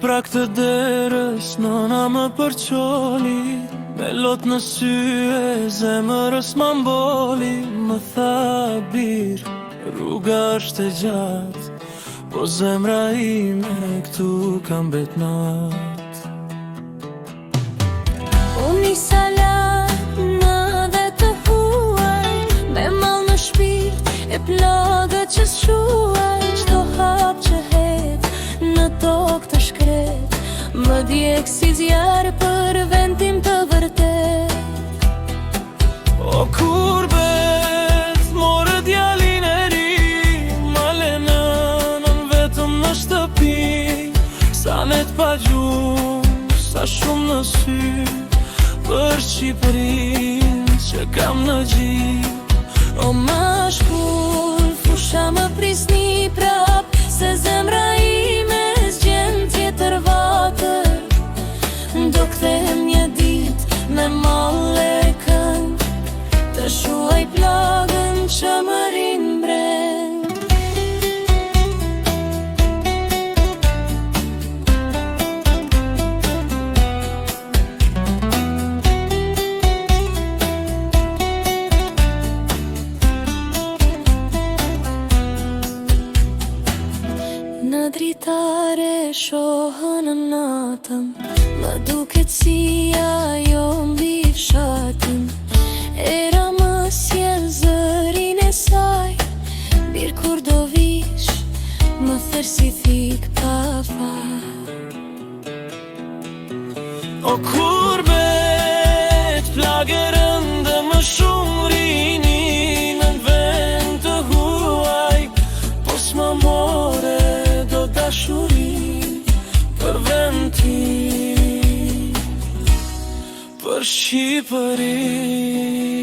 prak të derës, nona më përqoli, me lot në sy e zemërës më mboli. Më tha bir, rruga është e gjatë, po zemra ime këtu kam bet natë. Unë një salat në dhe të huaj, me mal në shpirt e plagët që shuaj. Qdo hap që het në tokë të shkret, më djek si zjarë për vendim të vërtet. O kurbet, more djalin e ri, male nënën vetëm në shtëpi. Sa net pa gjumë, sa shumë në sy, për Shqipërin që kam në gjip. O ma shkull, fusha më prisni prap, se zemra ime zgjen tjetër vatër. Do kthem një dit me malle kënd, të shuaj plagën që më rin brend. Në dritare shohën në natëm, më duket si ajo mbi fshatin. Era më sjell zërin e saj, bir kur do vish, më thërë si thik pa fat. O kurbet, plagë rëndë më shumë rini, në vend të huaj, po s'më more do dashuri për vend ti, për Shqipëri.